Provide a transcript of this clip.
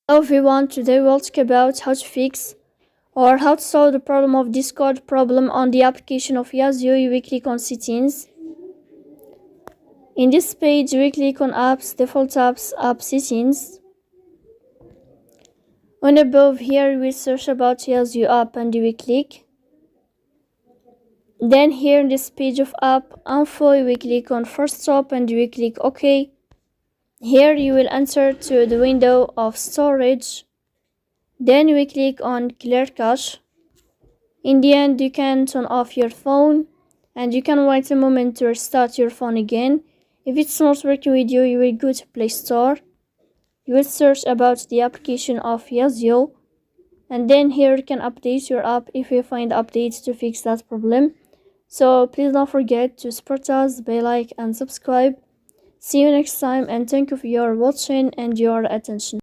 Hello everyone, today we'll talk about how to fix or how to solve the problem of Discord problem on the application of Yazio. We click on settings. In this page we click on apps, default apps, app settings. On above here we search about Yazio app and we click. Then here in this page of app info we click on first stop and we click OK. Here you will enter to the window of storage. Then we click on clear cache. In the end, you can turn off your phone and you can wait a moment to restart your phone again. If it's not working with you, you will go to Play Store. You will search about the application of Yazio, and then here you can update your app if you find updates to fix that problem. So please don't forget to support us by like and subscribe. See you next time, and thank you for your watching and your attention.